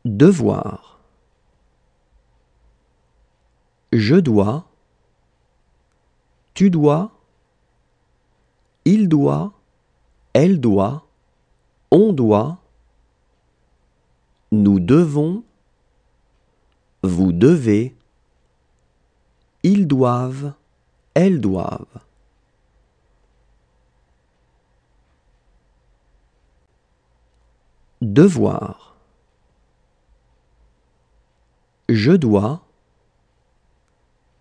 Devoir. Je dois. Tu dois. Il doit. Elle doit. On doit. Nous devons. Vous devez. Ils doivent. Elles doivent. Devoir. Je dois.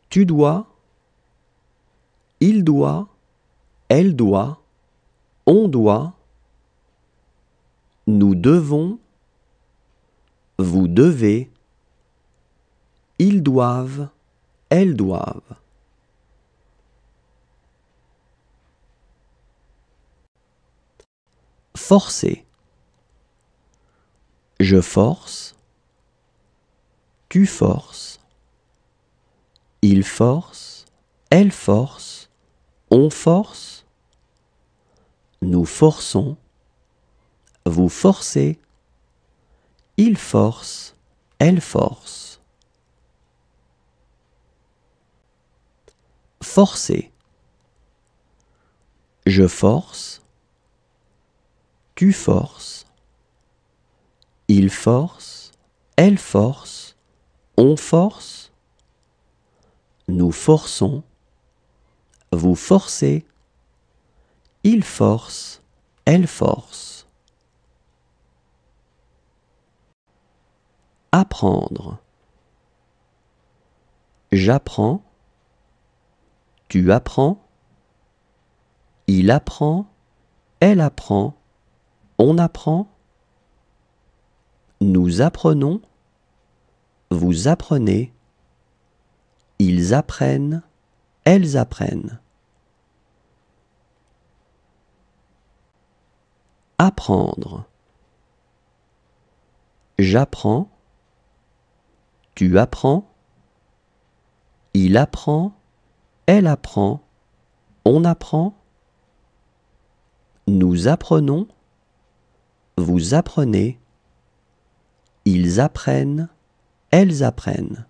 Tu dois. Il doit. Elle doit. On doit. Nous devons. Vous devez. Ils doivent. Elles doivent. Forcer. Je force. Tu forces. Il force. Elle force. On force. Nous forçons. Vous forcez. Il force. Elle force. Forcer. Je force. Tu forces. Il force. Elle force. On force. Nous forçons. Vous forcez. Il force. Elle force. Apprendre. J'apprends. Tu apprends. Il apprend. Elle apprend. On apprend. Nous apprenons. Vous apprenez. Ils apprennent. Elles apprennent. Apprendre. J'apprends. Tu apprends. Il apprend. Elle apprend. On apprend. Nous apprenons. Vous apprenez. Ils apprennent. Elles apprennent.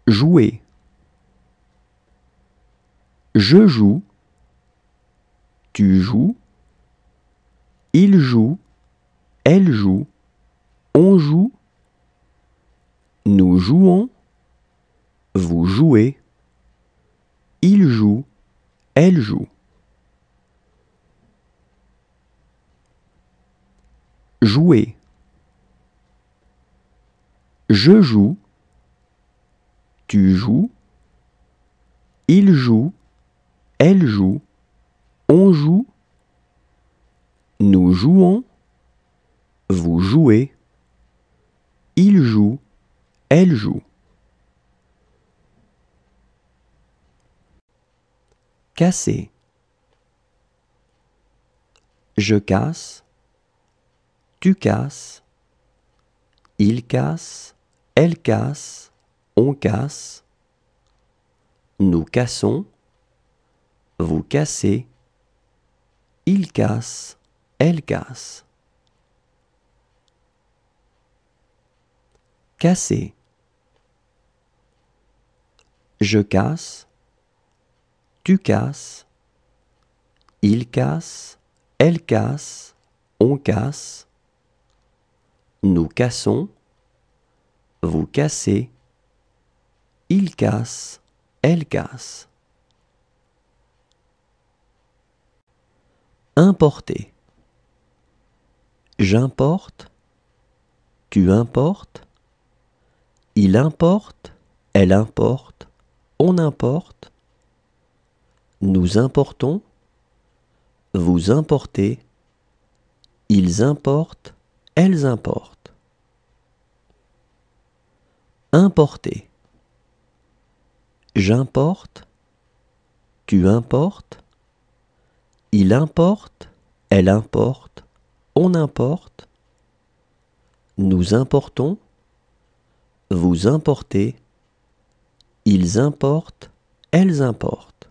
Jouer. Je joue. Tu joues. Il joue. Elle joue. On joue. Nous jouons. Vous jouez. Il joue. Elle joue. Jouer. Je joue. Tu joues. Il joue. Elle joue. On joue. Nous jouons. Vous jouez. Il joue. Elle joue. Casser. Je casse. Tu casses. Il casse. Elle casse. On casse. Nous cassons. Vous cassez. Il casse. Elle casse. Casser. Je casse. Tu casses. Il casse. Elle casse. On casse. Nous cassons. Vous cassez. Il casse. Elle casse. Importer. J'importe. Tu importes. Il importe. Elle importe. On importe. Nous importons. Vous importez. Ils importent. Elles importent. Importer. J'importe. Tu importes. Il importe. Elle importe. On importe. Nous importons. Vous importez. Ils importent. Elles importent.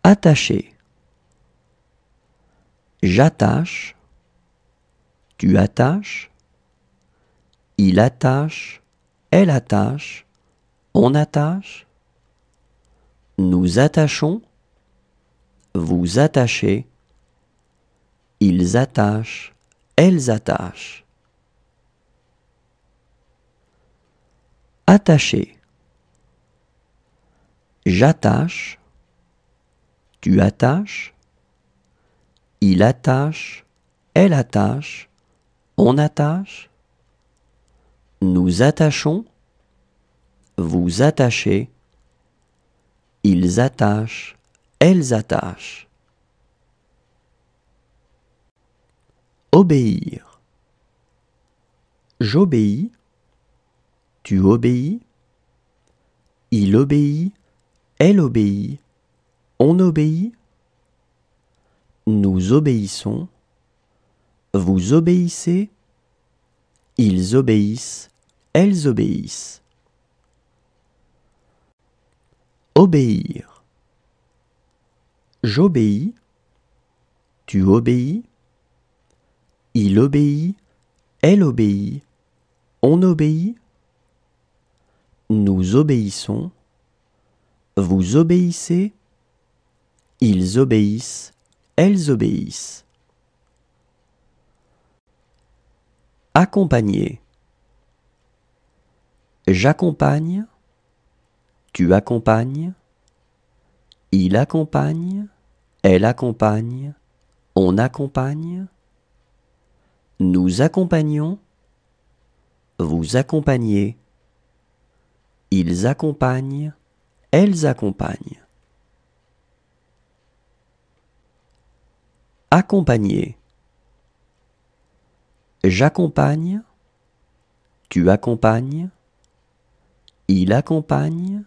Attacher. J'attache, tu attaches, il attache, elle attache, on attache, nous attachons, vous attachez, ils attachent, elles attachent. Attacher. J'attache, tu attaches, il attache, elle attache, on attache, nous attachons, vous attachez, ils attachent, elles attachent. Obéir. J'obéis, tu obéis, il obéit, elle obéit, on obéit, nous obéissons, vous obéissez, ils obéissent, elles obéissent. Obéir. J'obéis, tu obéis, il obéit, elle obéit, on obéit, nous obéissons, vous obéissez, ils obéissent, elles obéissent. Accompagner. J'accompagne, tu accompagnes, il accompagne, elle accompagne, on accompagne, nous accompagnons, vous accompagnez, ils accompagnent, elles accompagnent. Accompagner. J'accompagne, tu accompagnes, il accompagne,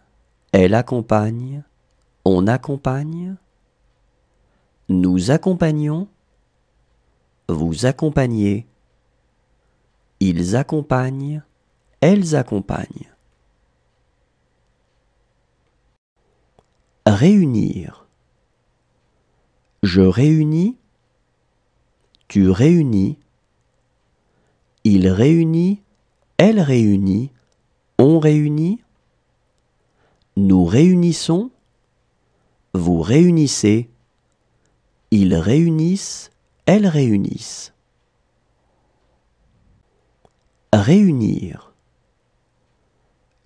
elle accompagne, on accompagne, nous accompagnons, vous accompagnez, ils accompagnent, elles accompagnent. Réunir. Je réunis, tu réunis, il réunit, elle réunit, on réunit, nous réunissons, vous réunissez, ils réunissent, elles réunissent. Réunir.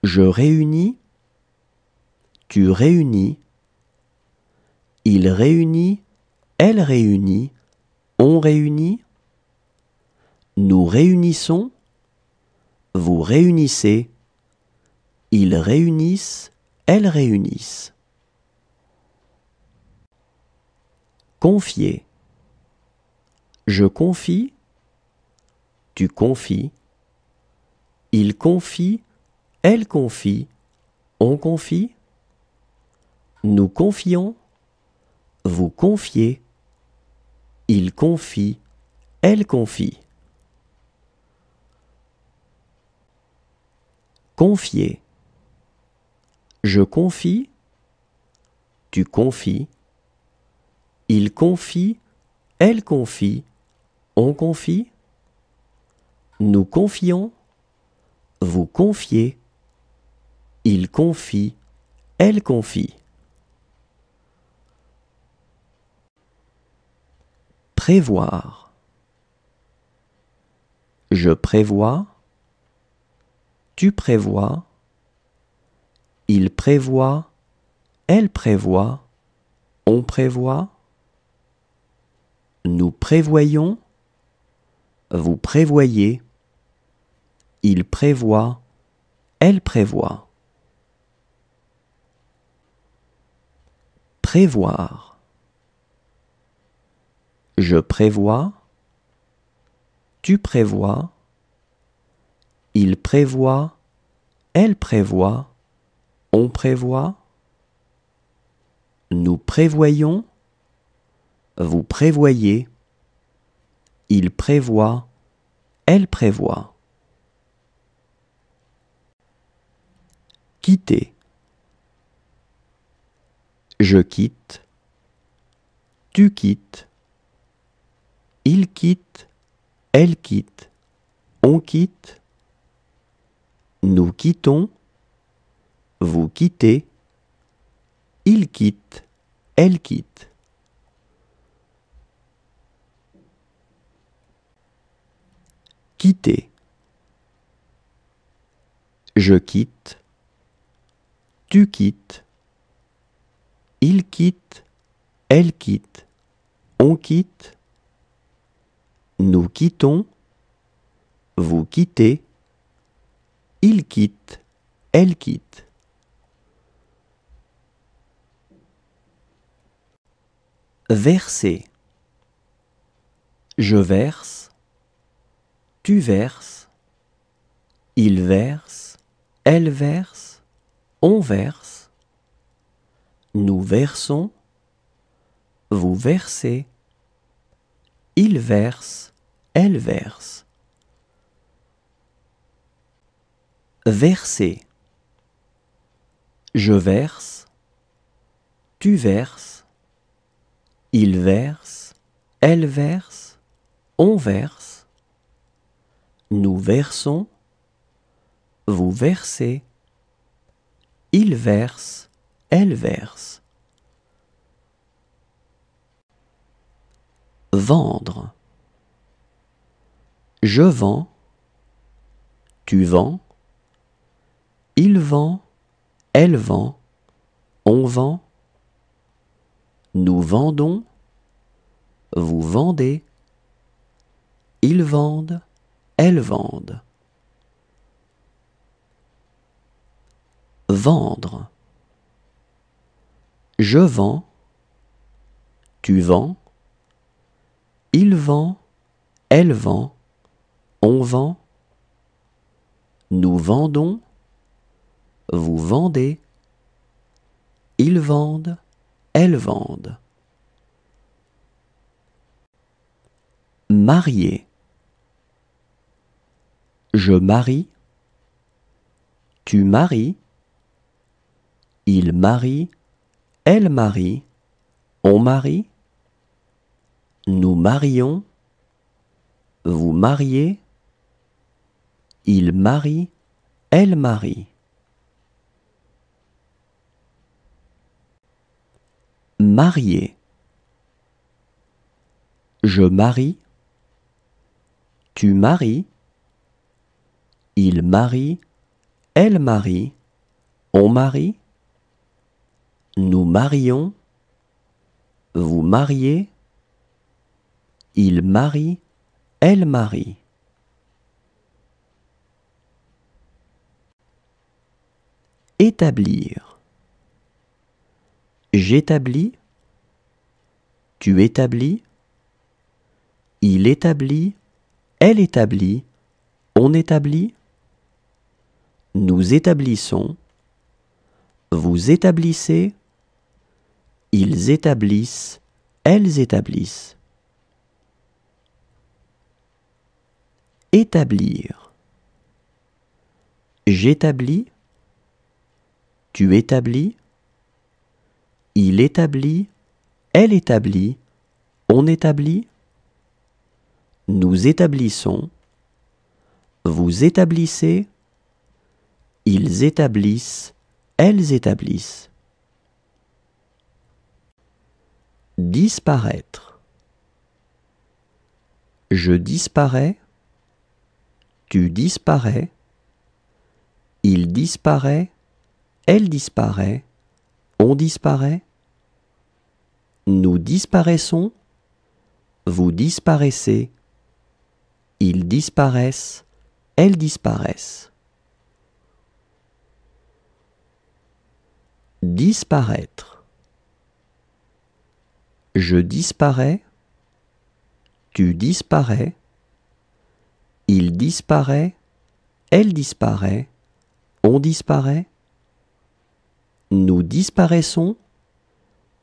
Je réunis, tu réunis, il réunit, elle réunit, on réunit, nous réunissons, vous réunissez, ils réunissent, elles réunissent. Confier. Je confie, tu confies, il confie, elle confie, on confie, nous confions, vous confiez, il confie, elle confie. Confier. Je confie, tu confies, il confie, elle confie, on confie, nous confions, vous confiez, il confie, elle confie. Prévoir. Je prévois, tu prévois, il prévoit, elle prévoit, on prévoit, nous prévoyons, vous prévoyez, il prévoit, elle prévoit. Prévoir. Je prévois, tu prévois, il prévoit, elle prévoit, on prévoit, nous prévoyons, vous prévoyez, il prévoit, elle prévoit. Quitter. Je quitte, tu quittes, il quitte, elle quitte, on quitte, nous quittons, vous quittez, il quitte, elle quitte. Quitter. Je quitte, tu quittes, il quitte, elle quitte, on quitte, nous quittons, vous quittez, il quitte, elle quitte. Verser. Je verse, tu verses, il verse, elle verse, on verse, nous versons, vous versez, il verse, elle verse. Verser. Je verse, tu verses, il verse, elle verse, on verse, nous versons, vous versez, il verse, elle verse. Vendre. Je vends, tu vends, il vend, elle vend, on vend, nous vendons, vous vendez, ils vendent, elles vendent. Vendre. Je vends, tu vends, il vend, elle vend, on vend, nous vendons, vous vendez, ils vendent, elles vendent. Marier. Je marie, tu maries, il marie, elle marie, on marie, nous marions, vous mariez, il marie, elle marie. Marier. Je marie, tu maries, il marie, elle marie, on marie, nous marions, vous mariez, il marie, elle marie. Établir. J'établis, tu établis, il établit, elle établit, on établit, nous établissons, vous établissez, ils établissent, elles établissent. Établir. J'établis, tu établis, il établit, elle établit, on établit, nous établissons, vous établissez, ils établissent, elles établissent. Disparaître. Je disparais, tu disparais, il disparaît, elle disparaît, on disparaît, nous disparaissons, vous disparaissez, ils disparaissent, elles disparaissent. Disparaître. Je disparais, tu disparais, il disparaît, elle disparaît, on disparaît, nous disparaissons,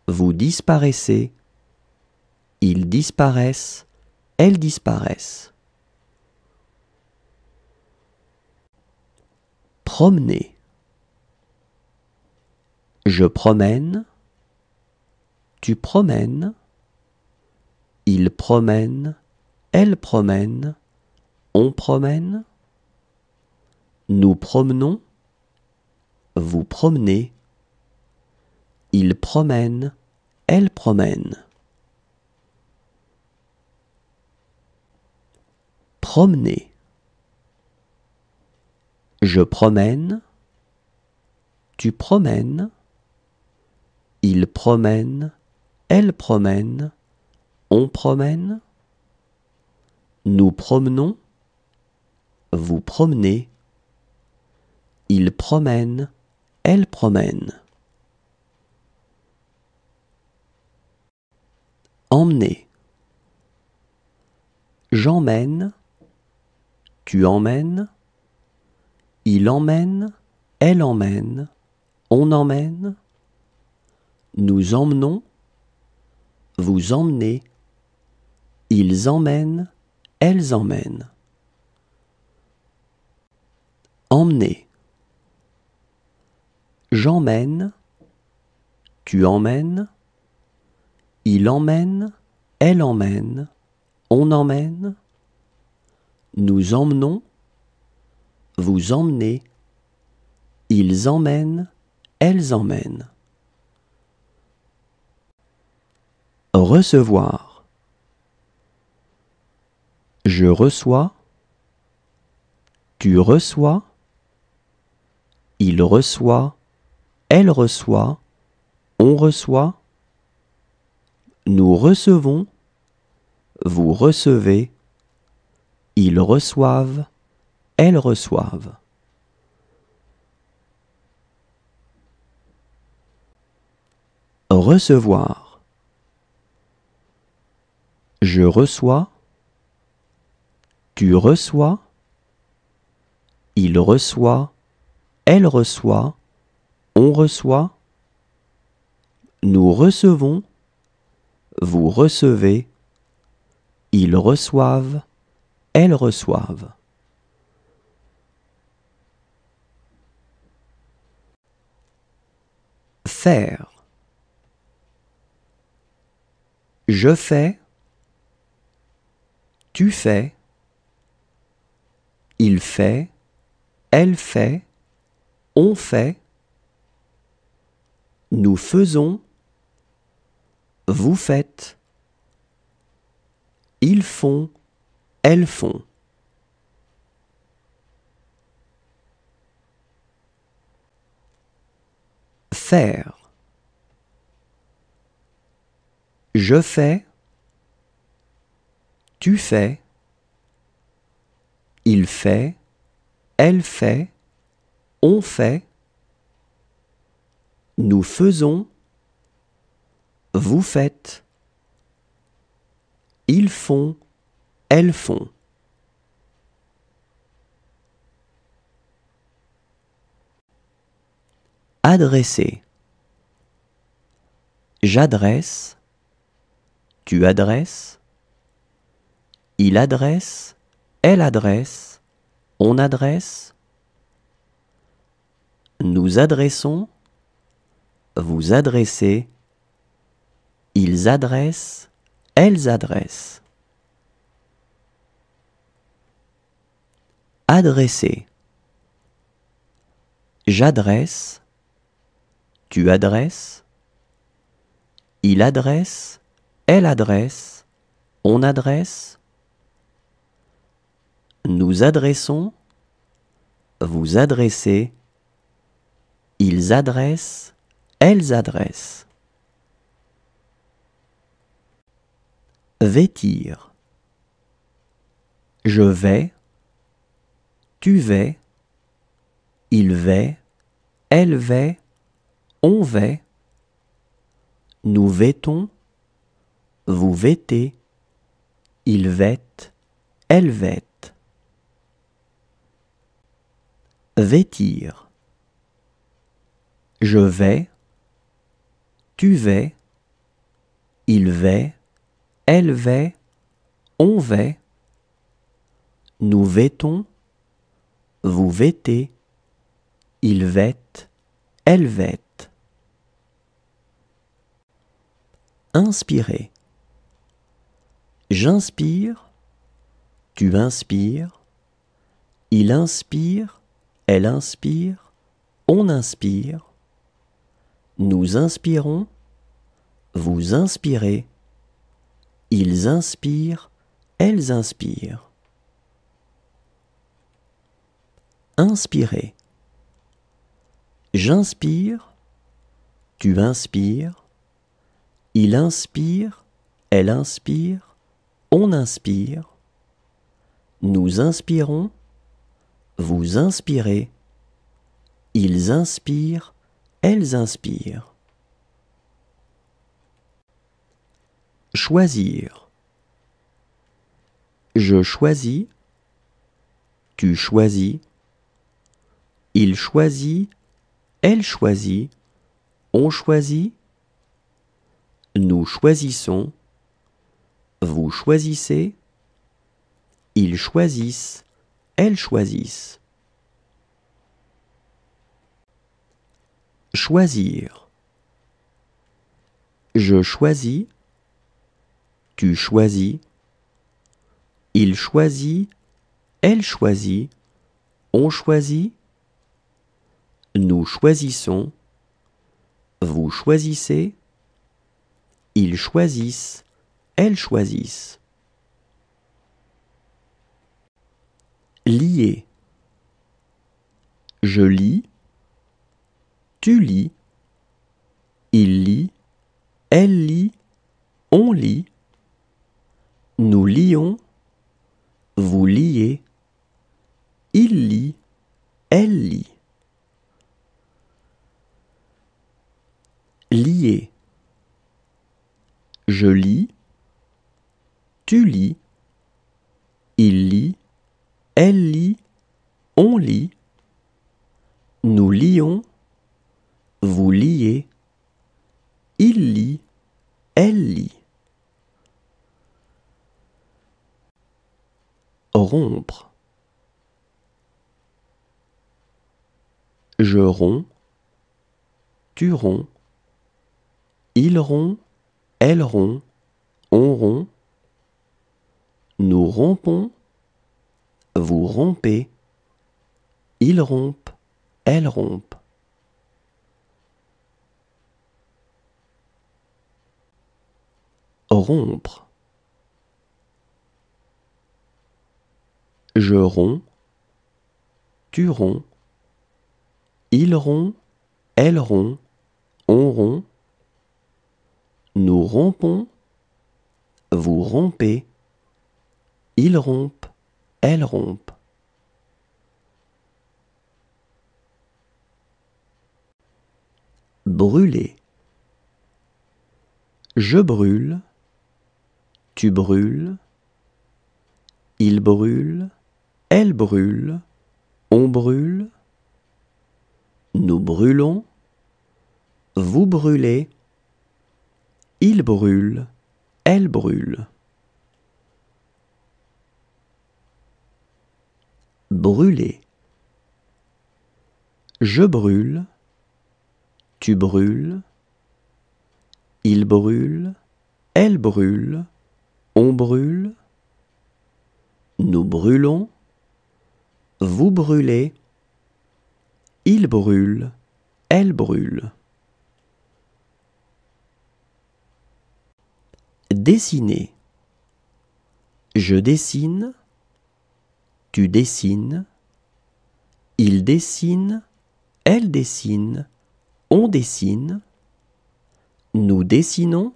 vous disparaissez, ils disparaissent, elles disparaissent. Promener. Je promène, tu promènes, il promène, elle promène, on promène. Nous promenons, vous promenez. Il promène, elle promène. Promener. Je promène, tu promènes. Il promène, elle promène, on promène. Nous promenons, vous promenez. Il promène, elle promène. Emmener. J'emmène, tu emmènes. Il emmène, elle emmène, on emmène. Nous emmenons, vous emmenez. Ils emmènent, elles emmènent. Emmener. J'emmène, tu emmènes. Il emmène, elle emmène, on emmène. Nous emmenons, vous emmenez. Ils emmènent, elles emmènent. Recevoir. Je reçois, tu reçois. Il reçoit, elle reçoit, on reçoit. Nous recevons, vous recevez. Ils reçoivent, elles reçoivent. Recevoir. Je reçois, tu reçois. Il reçoit, elle reçoit, on reçoit. Nous recevons, vous recevez. Ils reçoivent, elles reçoivent. Faire. Je fais, tu fais. Il fait, elle fait, on fait. Nous faisons, vous faites. Ils font, elles font. Faire. Je fais, tu fais. Il fait, elle fait, on fait. Nous faisons, vous faites. Ils font, elles font. Adresser. J'adresse, tu adresses. Il adresse, elle adresse, on adresse. Nous adressons, vous adressez. Ils adressent, elles adressent. Adresser. J'adresse, tu adresses. Il adresse, elle adresse, on adresse. Nous adressons, vous adressez. Ils adressent, elles adressent. Vêtir. Je vais, tu vais. Il va, elle va, on va. Nous vêtons, vous vêtez. Ils vêtent, elles vêtent. Vêtir. Je vais, tu vas. Il va, elle va, on va. Nous vêtons, vous vêtez. Ils vêtent, elles vêtent. Inspirer. J'inspire, tu inspires, il inspire, elle inspire, on inspire, nous inspirons, vous inspirez, ils inspirent, elles inspirent. Inspirer. J'inspire, tu inspires, il inspire, elle inspire, on inspire, nous inspirons, vous inspirez, ils inspirent, elles inspirent. Choisir. Je choisis, tu choisis, il choisit, elle choisit, on choisit, nous choisissons, vous choisissez, ils choisissent, elles choisissent. Choisir. Je choisis, tu choisis, il choisit, elle choisit, on choisit, nous choisissons, vous choisissez, ils choisissent, elles choisissent. Lier. Je lis, tu lis, il lit, elle lit, on lit, nous lions, vous liez, il lit, elle lit. Lier. Je lis, tu lis, il lit, elle lit, on lit, nous lions, vous liez, il lit, elle lit. Rompre. Je romps, tu romps, il rompt, elle rompt, on rompt, nous rompons, vous rompez, ils rompent, elles rompent. Rompre. Je romps, tu romps, il rompt, elle rompt, on rompt, nous rompons, vous rompez, ils rompent, elles rompent. Brûler. Je brûle, tu brûles, il brûle, elle brûle, on brûle, nous brûlons, vous brûlez, il brûle, elle brûle. Brûler. Je brûle, tu brûles, il brûle, elle brûle, on brûle, nous brûlons, vous brûlez, il brûle, elle brûle. Dessiner. Je dessine, tu dessines, il dessine, elle dessine, on dessine, nous dessinons,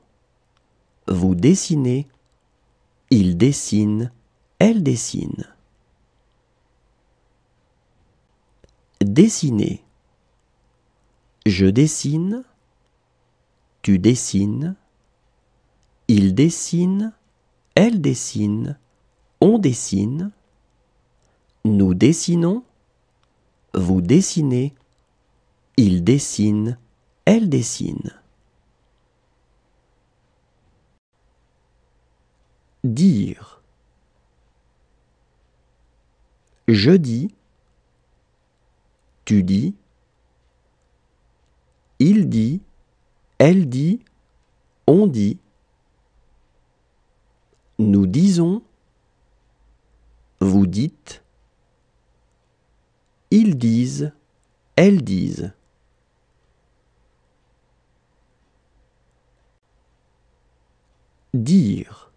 vous dessinez, il dessine, elle dessine. Dessiner. Je dessine, tu dessines, il dessine, elle dessine, on dessine, nous dessinons, vous dessinez, il dessine, elle dessine. Dire. Je dis, tu dis, il dit, elle dit, on dit, nous disons, vous dites, ils disent, elles disent. Dire.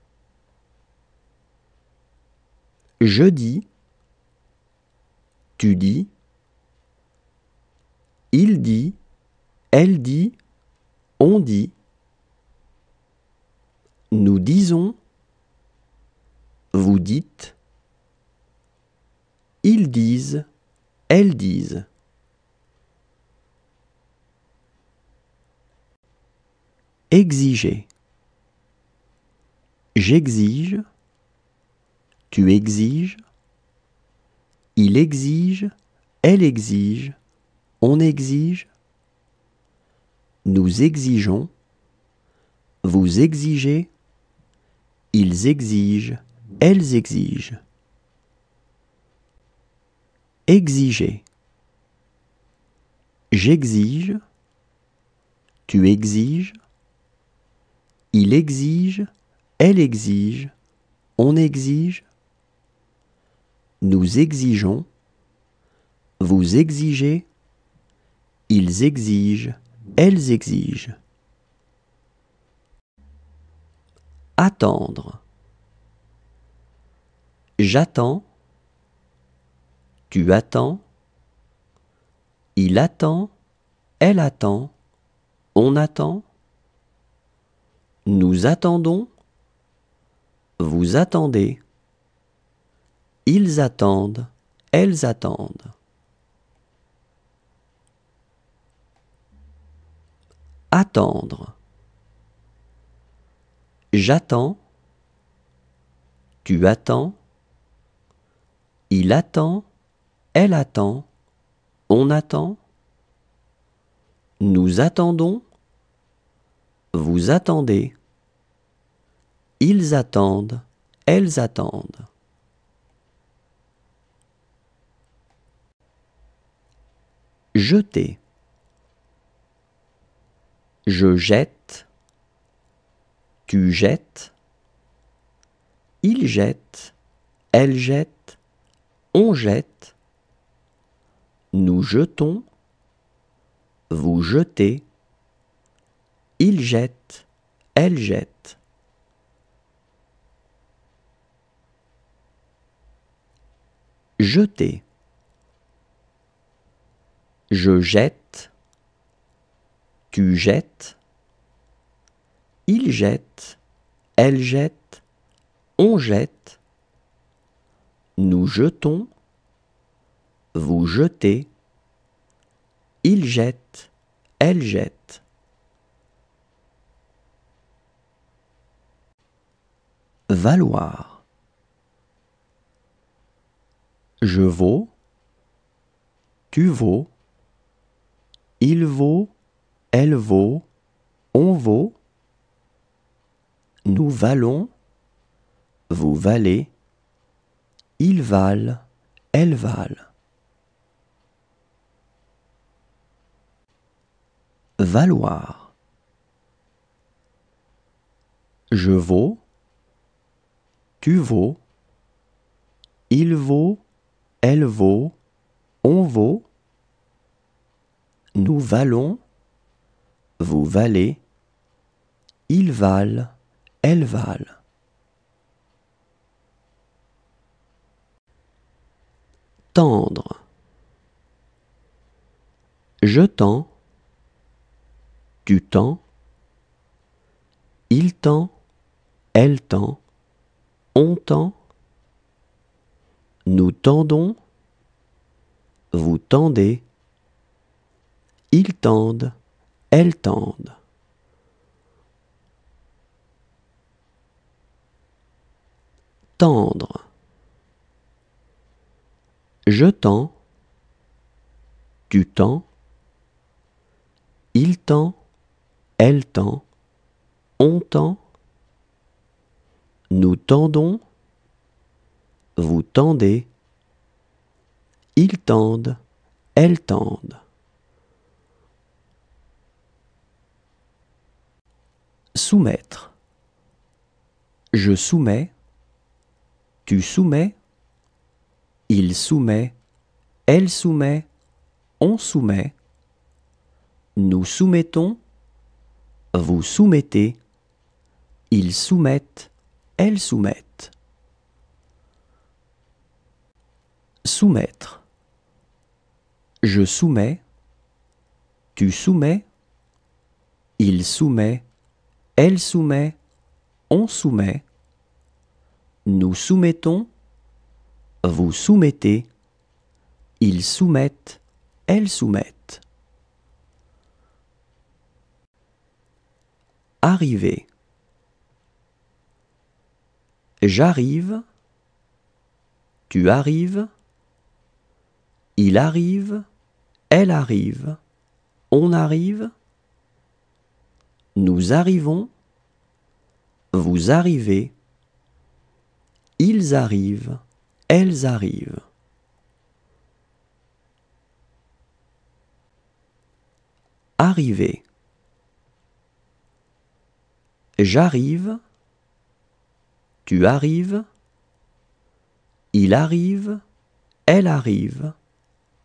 Je dis, tu dis, il dit, elle dit, on dit. Nous disons, vous dites, ils disent, elles disent. Exiger. J'exige, tu exiges, il exige, elle exige, on exige. Nous exigeons, vous exigez, ils exigent, elles exigent. Exiger. J'exige, tu exiges, il exige, elle exige, on exige. Nous exigeons, vous exigez, ils exigent, elles exigent. Attendre. J'attends, tu attends, il attend, elle attend, on attend. Nous attendons, vous attendez, ils attendent, elles attendent. Attendre. J'attends, tu attends, il attend, elle attend, on attend. Nous attendons, vous attendez, ils attendent, elles attendent. Jeter. Je jette, tu jettes, il jette, elle jette, on jette. Nous jetons, vous jetez, il jette, elle jette. Jeter. Je jette, tu jettes, il jette, elle jette, on jette. Nous jetons, vous jetez, il jette, elle jette. Valoir. Je vaux, tu vaux, il vaut, elle vaut, on vaut. Nous valons, vous valez, ils valent, elles valent. Valoir. Je vaux, tu vaux, il vaut, elle vaut, on vaut. Nous valons, vous valez, ils valent, elles valent. Tendre. Je tends, tu tends, il tend, elle tend, on tend. Nous tendons, vous tendez, ils tendent, elles tendent. Tendre. Je tends, tu tends, il tend, elle tend, on tend. Nous tendons, vous tendez, ils tendent, elles tendent. Soumettre. Je soumets, tu soumets, il soumet, elle soumet, on soumet. Nous soumettons, vous soumettez, ils soumettent, elles soumettent. Soumettre. Je soumets, tu soumets, il soumet, elle soumet, on soumet. Nous soumettons, vous soumettez, ils soumettent, elles soumettent. Arriver. J'arrive, tu arrives, il arrive, elle arrive, on arrive, nous arrivons, vous arrivez, ils arrivent, elles arrivent. Arriver. J'arrive, tu arrives, il arrive, elle arrive,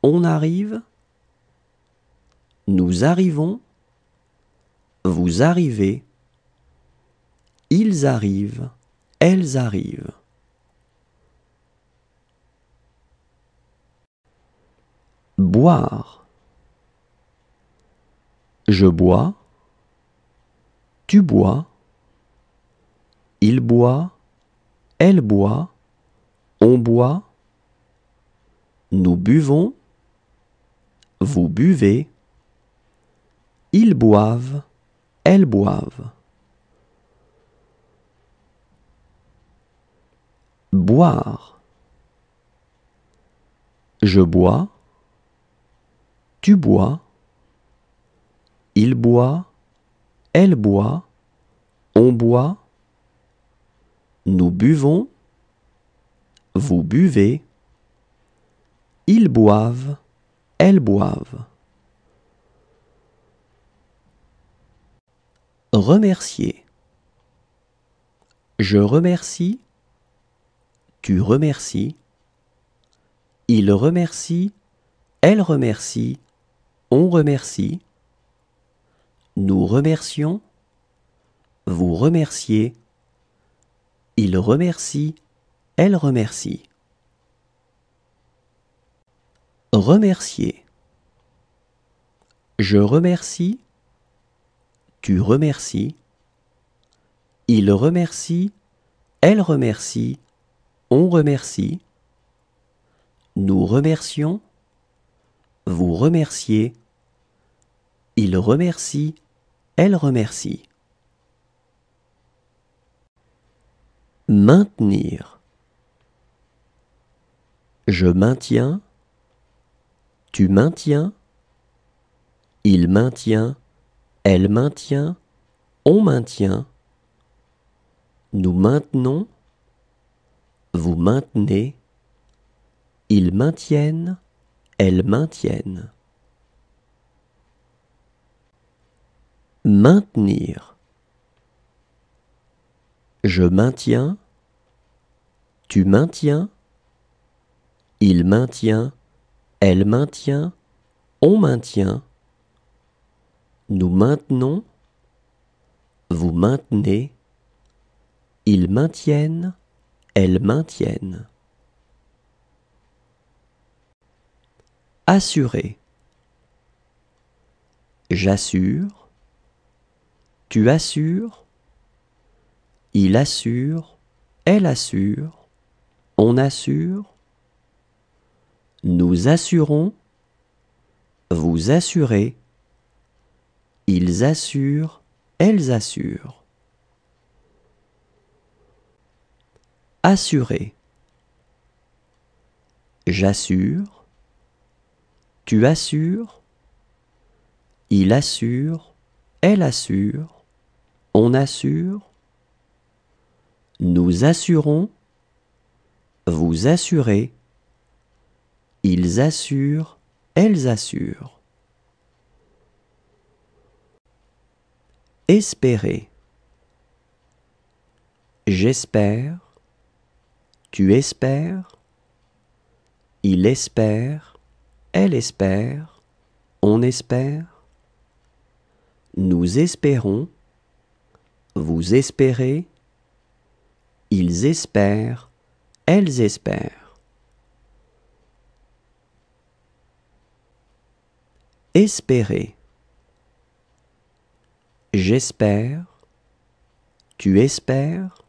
on arrive, nous arrivons, vous arrivez, ils arrivent, elles arrivent. Boire. Je bois, tu bois, il boit, elle boit, on boit, nous buvons, vous buvez, ils boivent, elles boivent. Boire. Je bois, tu bois, il boit, elle boit, on boit, nous buvons, vous buvez, ils boivent, elles boivent. Remercier. Je remercie, tu remercies, il remercie, elle remercie, on remercie, nous remercions, vous remerciez, il remercie, elle remercie. Remercier. Je remercie, tu remercies, il remercie, elle remercie, on remercie, nous remercions, vous remerciez, il remercie, elle remercie. Maintenir. Je maintiens, tu maintiens, il maintient, elle maintient, on maintient, nous maintenons, vous maintenez, ils maintiennent, elles maintiennent. Maintenir. Je maintiens, tu maintiens, il maintient, elle maintient, on maintient, nous maintenons, vous maintenez, ils maintiennent, elles maintiennent. Assurer. J'assure, tu assures, il assure, elle assure, on assure, nous assurons, vous assurez, ils assurent, elles assurent. Assurer. J'assure, tu assures, il assure, elle assure, on assure, nous assurons, vous assurez, ils assurent, elles assurent. Espérer. J'espère, tu espères, il espère, elle espère, on espère. Nous espérons, vous espérez, ils espèrent, elles espèrent. Espérer. J'espère, tu espères,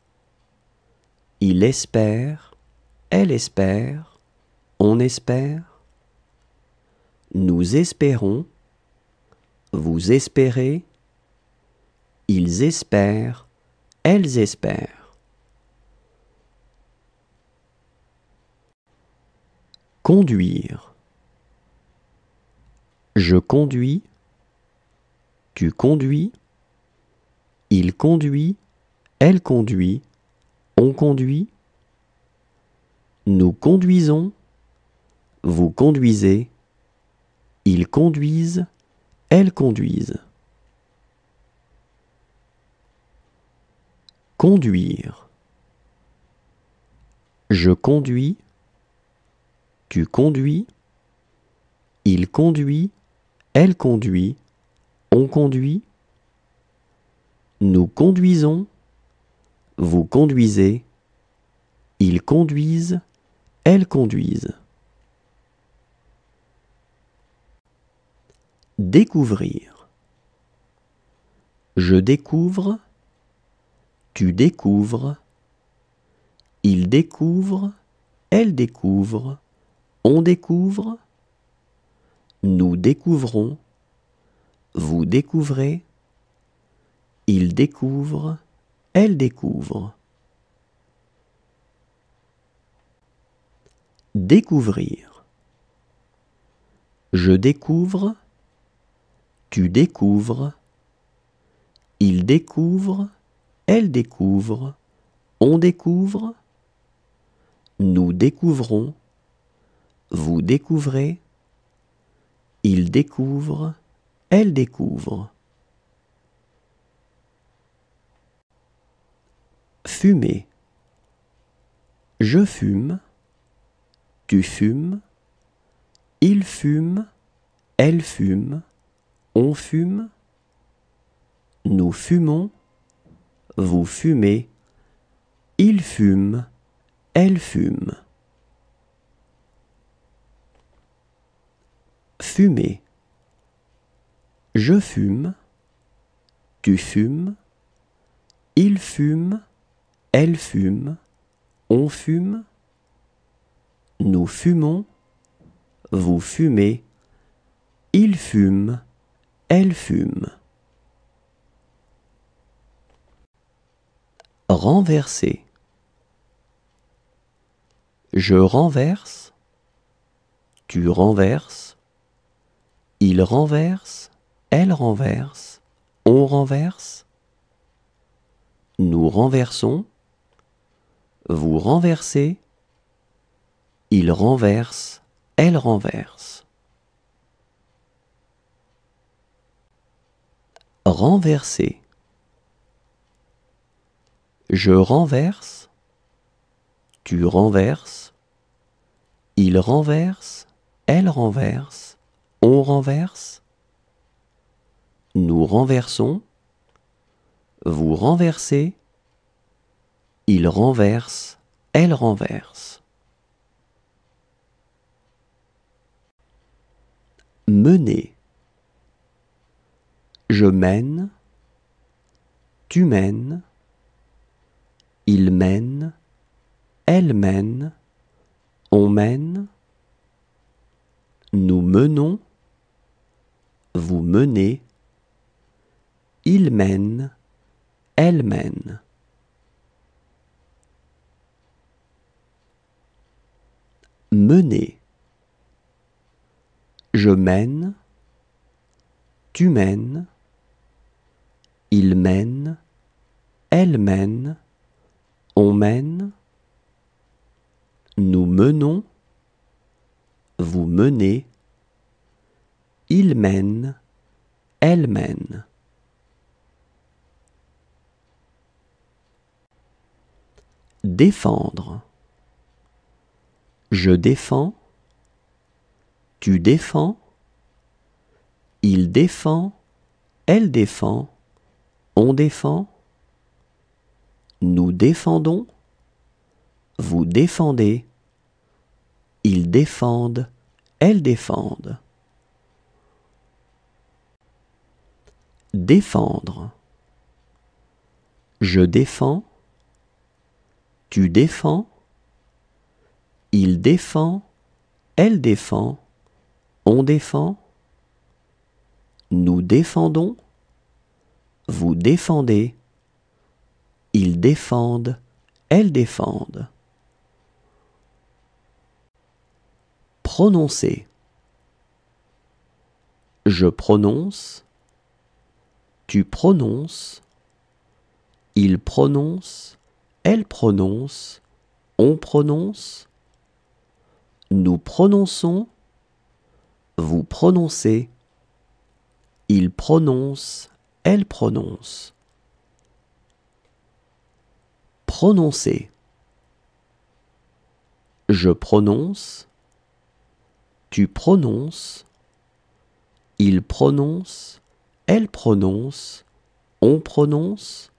il espère, elle espère, on espère. Nous espérons, vous espérez, ils espèrent, elles espèrent. Conduire. Je conduis, tu conduis, il conduit, elle conduit, on conduit. Nous conduisons, vous conduisez, ils conduisent, elles conduisent. Conduire. Je conduis, tu conduis, il conduit, elle conduit, on conduit. Nous conduisons, vous conduisez, ils conduisent, elles conduisent. Découvrir. Je découvre, tu découvres, il découvre, elle découvre, on découvre. Nous découvrons, vous découvrez, il découvre, elle découvre. Découvrir. Je découvre, tu découvres, il découvre, elle découvre, on découvre. Nous découvrons, vous découvrez, il découvre, elle découvre. Fumer. Je fume, tu fumes, il fume, elle fume, on fume. Nous fumons, vous fumez, il fume, elle fume. Fumer. Je fume, tu fumes, il fume, elle fume, on fume. Nous fumons, vous fumez, il fume, elle fume. Renverser. Je renverse, tu renverses, il renverse, elle renverse, on renverse. Nous renversons, vous renversez, il renverse, elle renverse. Renverser. Je renverse, tu renverses, il renverse, elle renverse, on renverse. Nous renversons, vous renversez, il renverse, elle renverse. Mener. Je mène, tu mènes, il mène, elle mène, on mène. Nous menons, vous menez, il mène, elle mène. Mener. Je mène, tu mènes, il mène, elle mène, on mène. Nous menons, vous menez, il mène, elle mène. Défendre. Je défends, Tu défends. Il défend. Elle défend. On défend. Nous défendons. Vous défendez. Ils défendent. Elles défendent. Défendre. Je défends. Tu défends. Il défend. Elle défend. On défend. Nous défendons. Vous défendez. Ils défendent. Elles défendent. Prononcer. Je prononce. Tu prononces. Il prononce. Elle prononce. On prononce. Nous prononçons. Vous prononcez. Il prononce. Elle prononce. Prononcer. Je prononce. Tu prononces. Il prononce. Elle prononce. On prononce.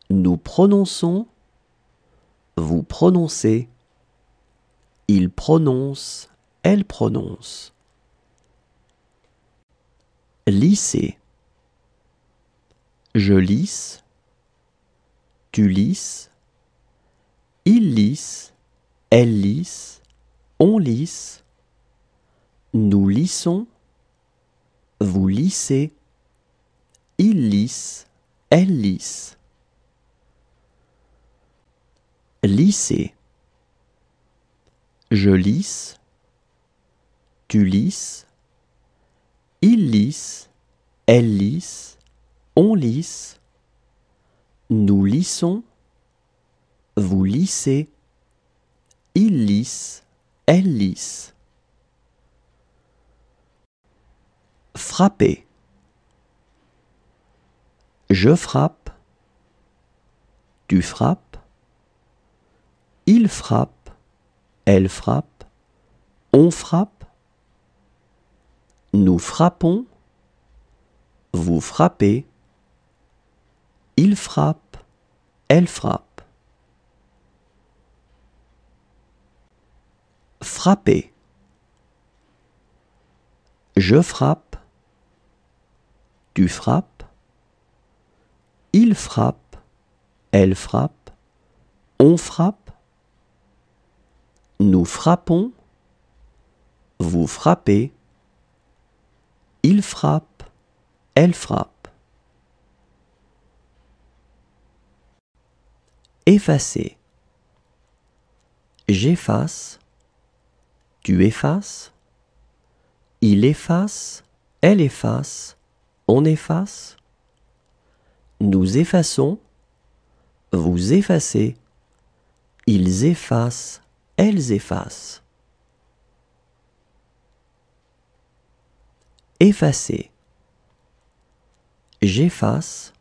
Nous prononçons. Vous prononcez. Il prononce. Elle prononce. Lisser. Je lisse. Tu lisses. Il lisse. Elle lisse. On lisse. Nous lissons. Vous lissez. Il lisse. Elle lisse. Lisser. Je lisse. Tu lisses. Il lisse. Elle lisse. On lisse. Nous lissons. Vous lissez. Il lisse. Elle lisse. Frapper. Je frappe. Tu frappes. Il frappe. Elle frappe. On frappe. Nous frappons. Vous frappez. Il frappe. Elle frappe. Frapper. Je frappe. Tu frappes. Il frappe. Elle frappe. On frappe. Nous frappons. Vous frappez. Il frappe. Elle frappe. Effacer. J'efface. Tu effaces. Il efface. Elle efface. On efface. Nous effaçons. Vous effacez. Ils effacent. Elles effacent. Effacer. J'efface.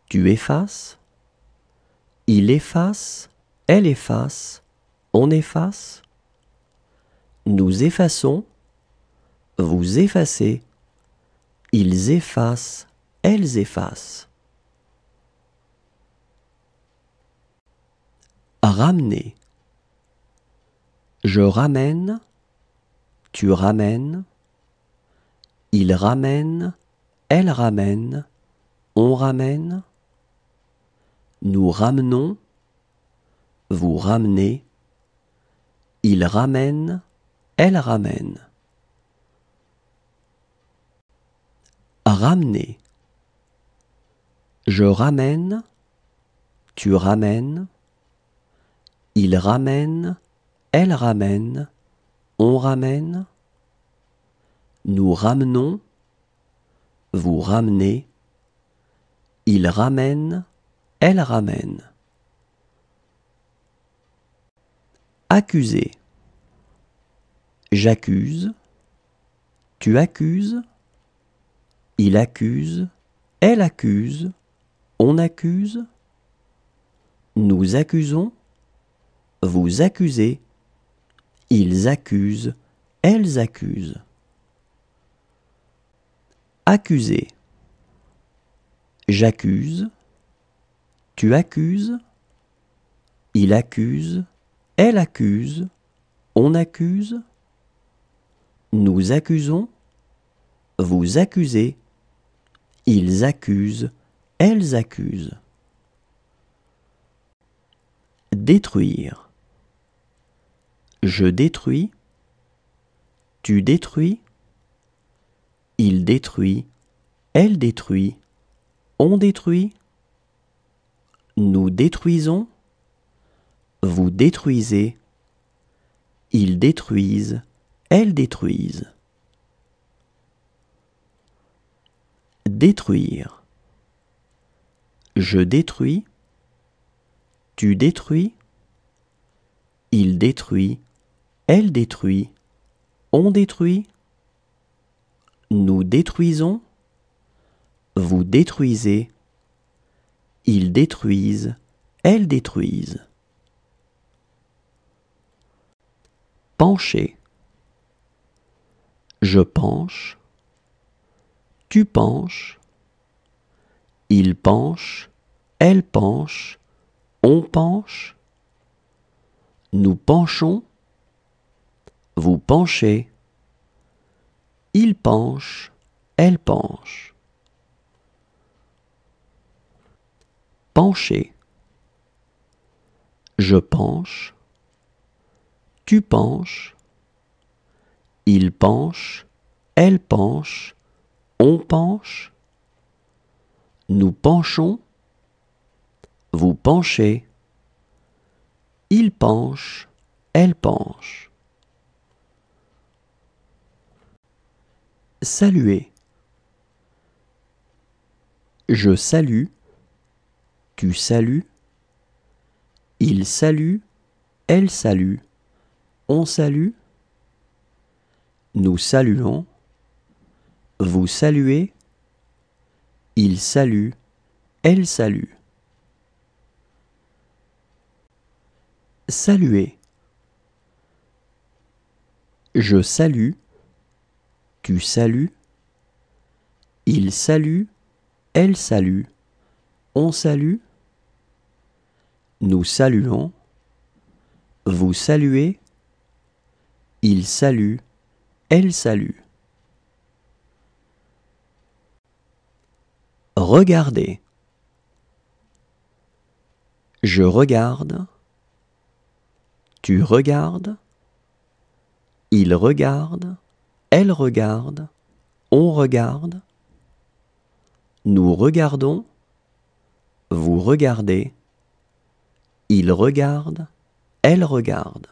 Tu effaces. Il efface. Elle efface. On efface. Nous effaçons. Vous effacez. Ils effacent. Elles effacent. Ramener. Je ramène. Tu ramènes. Il ramène. Elle ramène. On ramène. Nous ramenons. Vous ramenez. Il ramène. Elle ramène. Ramener. Je ramène. Tu ramènes. Il ramène. Elle ramène. On ramène. Nous ramenons. Vous ramenez. Il ramène. Elle ramène. Accuser. J'accuse. Tu accuses. Il accuse. Elle accuse. On accuse. Nous accusons. Vous accusez. Ils accusent. elles accusent. Accuser. J'accuse, tu accuses, il accuse, elle accuse, on accuse, nous accusons, vous accusez, ils accusent, elles accusent. Détruire. Je détruis, tu détruis, il détruit, elle détruit, on détruit, nous détruisons, vous détruisez, ils détruisent, elles détruisent. Détruire. Je détruis, tu détruis, il détruit, elle détruit, on détruit, nous détruisons, vous détruisez, ils détruisent, elles détruisent. Pencher. Je penche, tu penches, il penche, elle penche, on penche, nous penchons, vous penchez, il penche, elle penche. Pencher. Je penche, tu penches, il penche, elle penche, on penche, nous penchons, vous penchez, il penche, elle penche. Saluer. Je salue, tu salues, il salue, elle salue, on salue, nous saluons, vous saluez, il salue, elle salue. Saluer. Je salue, tu salues, il salue, elle salue, on salue, nous saluons, vous saluez, il salue, elle salue. Regarder. Je regarde, tu regardes, il regarde, elle regarde, on regarde, nous regardons, vous regardez, il regarde, elle regarde.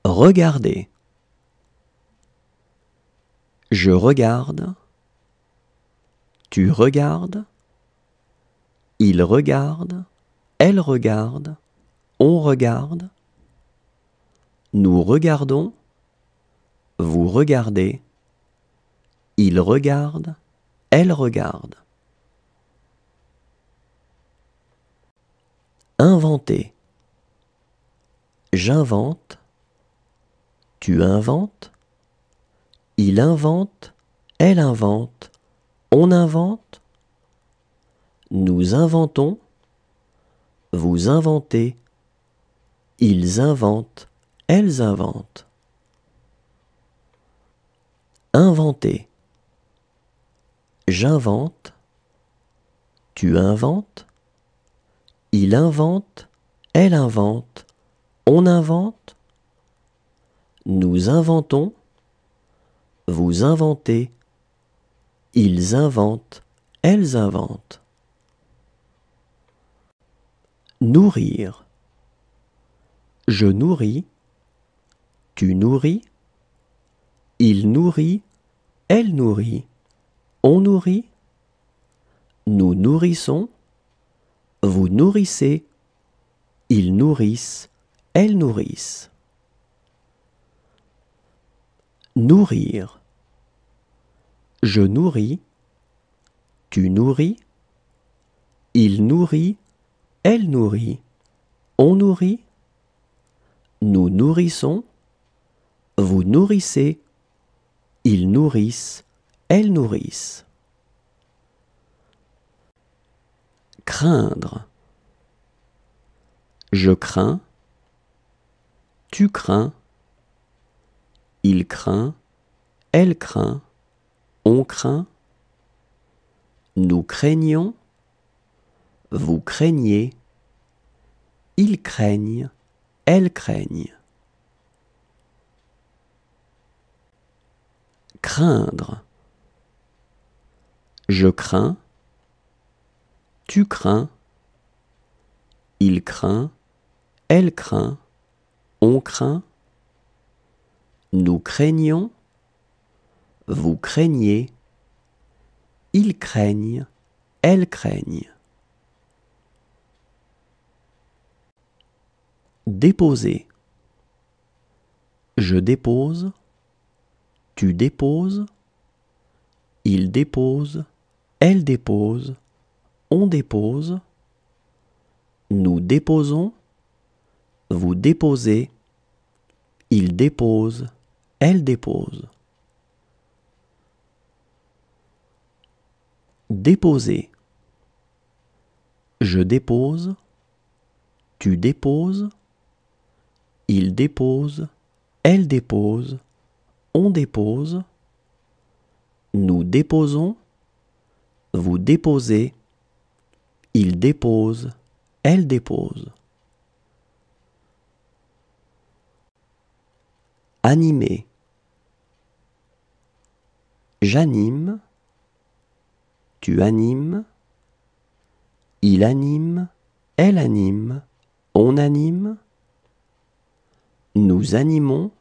Regarder. Je regarde, tu regardes, il regarde, elle regarde, on regarde, nous regardons, vous regardez, il regarde, elle regarde. Inventer. J'invente, tu inventes, il invente, elle invente, on invente, nous inventons, vous inventez, ils inventent, elles inventent. Inventer. J'invente, tu inventes, il invente, elle invente, on invente, nous inventons, vous inventez, ils inventent, elles inventent. Nourrir. Je nourris, tu nourris, il nourrit, elle nourrit, on nourrit, nous nourrissons, vous nourrissez, ils nourrissent, elles nourrissent. Nourrir. Je nourris, tu nourris, il nourrit, elle nourrit, on nourrit, Nous nourrissons, vous nourrissez, ils nourrissent, elles nourrissent. Craindre. Je crains, tu crains, il craint, elle craint, on craint, nous craignons, vous craignez, ils craignent, elles craignent. Craindre. Je crains, tu crains, il craint, elle craint, on craint, nous craignons, vous craignez, ils craignent, elles craignent. Déposer. Je dépose, tu déposes, il dépose, elle dépose, on dépose, nous déposons, vous déposez, il dépose, elle dépose. Déposer. Je dépose, tu déposes, il dépose, elle dépose, on dépose, nous déposons, vous déposez, il dépose, elle dépose. Animer. J'anime, tu animes, il anime, elle anime, on anime, nous animons,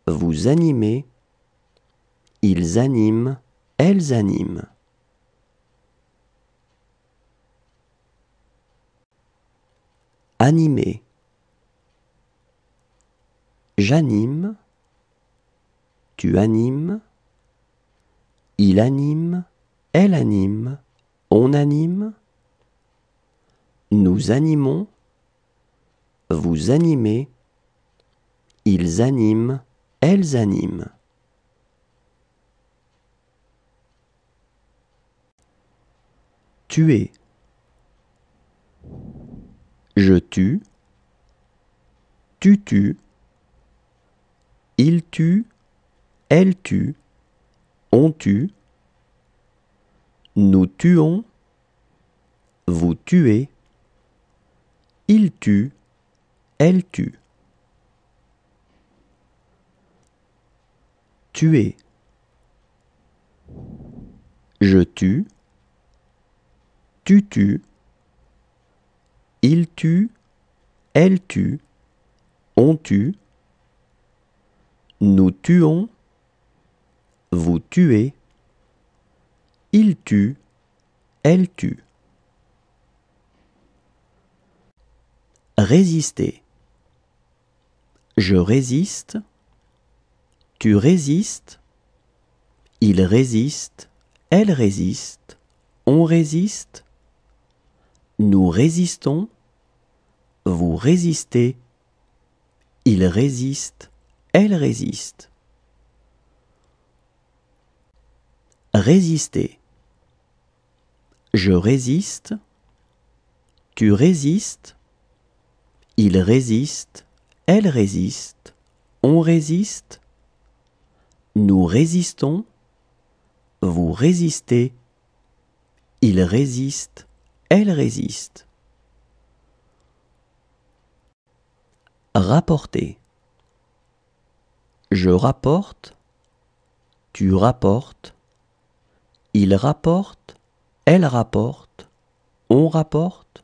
vous animez, ils animent, elles animent. Animer. J'anime, tu animes, il anime, elle anime, on anime, nous animons, vous animez, ils animent, elles animent. Tuer. Je tue, tu tues, il tue, elle tue, on tue, nous tuons, vous tuez, il tue, elle tue. Tuer. Je tue, tu tues, il tue, elle tue, on tue, nous tuons, vous tuez, il tue, elle tue. Résister. Je résiste, tu résistes, il résiste, elle résiste, on résiste, nous résistons, vous résistez, il résiste, elle résiste. Résister. Je résiste, tu résistes, il résiste, elle résiste, on résiste, nous résistons, vous résistez, il résiste, elle résiste. Rapporter. Je rapporte, tu rapportes, il rapporte, elle rapporte, on rapporte,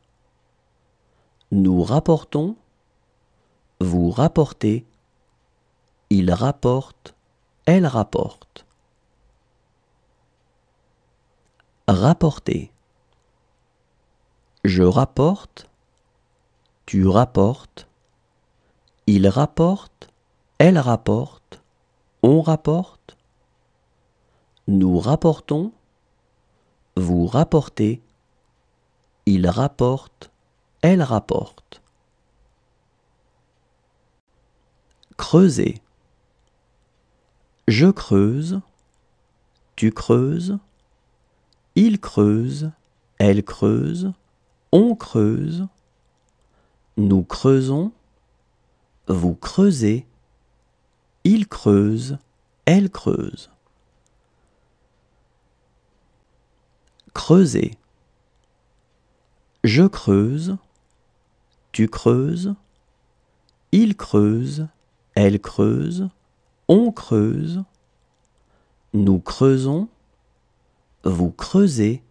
nous rapportons, vous rapportez, il rapporte, elle rapporte. Rapporter. Je rapporte, tu rapportes, il rapporte, elle rapporte, on rapporte, nous rapportons, vous rapportez, il rapporte, elle rapporte. creuser. Je creuse, tu creuses, il creuse, elle creuse, on creuse, nous creusons, vous creusez, il creuse, elle creuse. Creuser. Je creuse, tu creuses, il creuse, elle creuse, on creuse, nous creusons, vous creusez,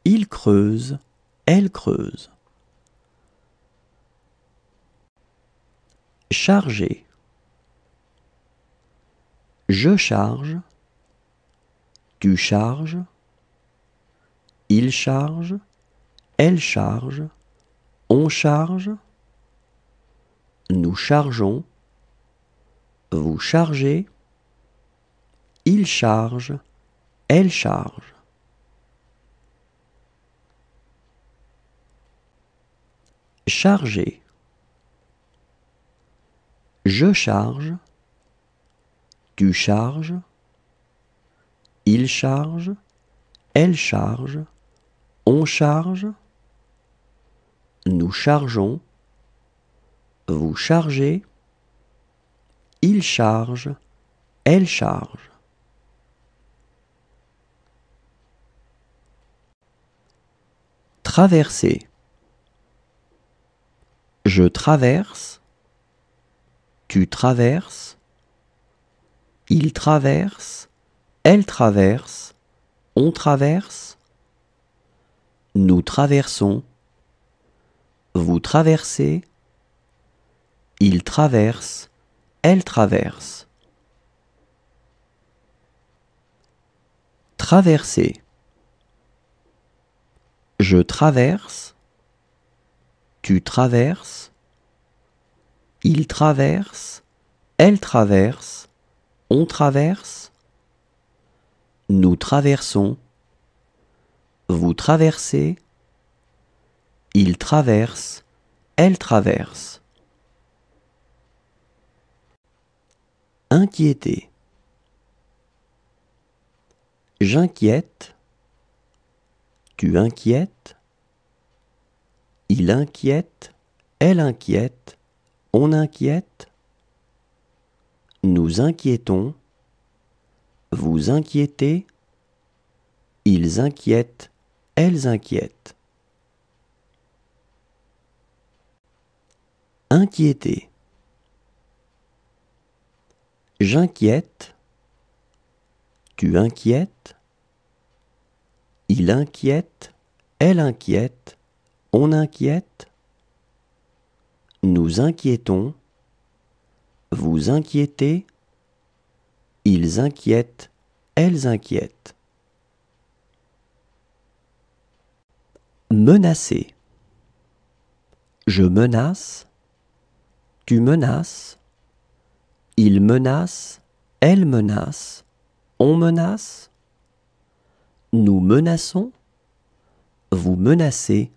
il creuse, elle creuse. Charger. Je charge, tu charges, il charge, elle charge, on charge, nous chargeons, vous chargez, il charge, elle charge. Charger. Je charge, tu charges, il charge, elle charge, on charge, nous chargeons, vous chargez, il charge, elle charge. Traverser. Je traverse, tu traverses, il traverse, elle traverse, on traverse, nous traversons, vous traversez, il traverse, elle traverse. Traverser. Je traverse, tu traverses, il traverse, elle traverse, on traverse, nous traversons, vous traversez, il traverse, elle traverse. Inquiéter. J'inquiète, tu inquiètes, il inquiète, elle inquiète, on inquiète, nous inquiétons, vous inquiétez, ils inquiètent, elles inquiètent. Inquiéter. J'inquiète, tu inquiètes, il inquiète, elle inquiète, on inquiète, nous inquiétons, vous inquiétez, ils inquiètent, elles inquiètent. Menacer. Je menace, tu menaces, il menace, elle menace, on menace, nous menaçons, vous menacez,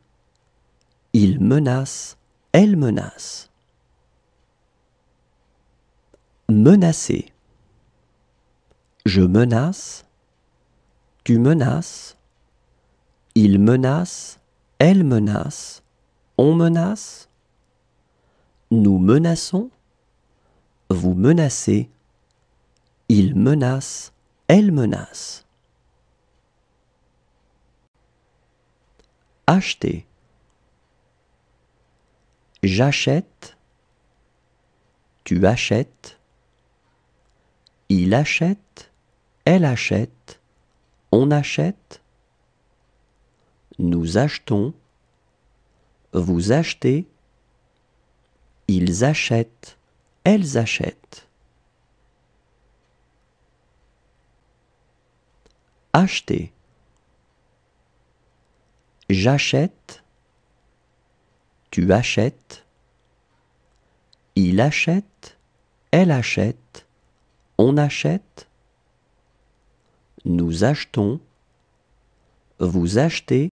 il menace, elle menace. Menacer. Je menace, tu menaces, il menace, elle menace, on menace, nous menaçons, vous menacez, il menace, elle menace. Acheter. J'achète, tu achètes, il achète, elle achète, on achète, nous achetons, vous achetez, ils achètent, elles achètent. Acheter. J'achète, tu achètes, il achète, elle achète, on achète, nous achetons, vous achetez,